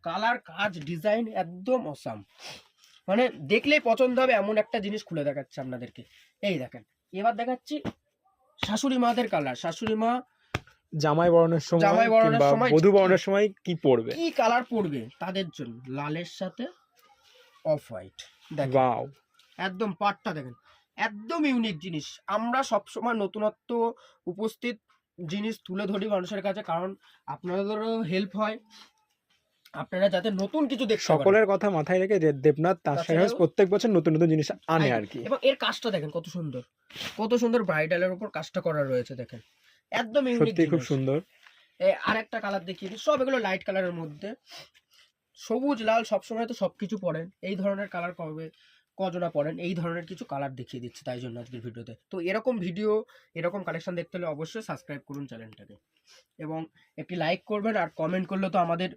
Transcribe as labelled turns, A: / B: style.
A: Colour, কাজ, design একদম awesome, মানে দেখলেই পছন্দ হবে এমন একটা জিনিস খুলে দেখাচ্ছে আপনাদেরকে। এই দেখেন, এবার দেখাচ্ছি শাশুড়ি মাদের কালার। শাশুড়ি মা
B: জামাই বরণের সময়
A: জামাই বরণের
B: কিংবা
A: সময়
B: বধূ বরণের সময় কি পরবে?
A: কি কালার পরবে তাদের জন্য, লালের সাথে অফ হোয়াইট। দেখেন
B: ওয়াও,
A: একদম পাটটা দেখেন, একদম ইউনিক জিনিস। আমরা সবসময় নতুনত্ব উপস্থিত জিনিস তুলে ধরি মানুষের কাছে, কারণ আপনাদেরও হেল্প হয়, আপনারা যাতে নতুন কিছু দেখতে পারেন।
B: সকলের কথা মাথায় রেখে দেবনাথ তাঁত শাড়ি হাউস প্রত্যেক বছর নতুন নতুন জিনিস আনে আর কি।
A: এবং এর কাজটা দেখেন কত সুন্দর, কত সুন্দর ব্রাইডালের উপর কাজটা করা রয়েছে দেখেন, একদম ইউনিক
B: সত্যি খুব
A: জিনিস।
B: সুন্দর।
A: আরেকটা কালার দেখিয়ে দিই, সব এগুলো লাইট কালারের মধ্যে, সবুজ লাল সবসময় তো সবকিছু পরেন, এই ধরনের কালার কবে কজনা পরেন, এই ধরনের কিছু কালার দেখিয়ে দিচ্ছি তাই জন্য আজকের ভিডিওতে। তো এরকম ভিডিও, এরকম কালেকশন দেখতে হলে অবশ্যই সাবস্ক্রাইব করুন চ্যানেলটাকে, এবং একটি লাইক করবেন, আর কমেন্ট করলে তো আমাদের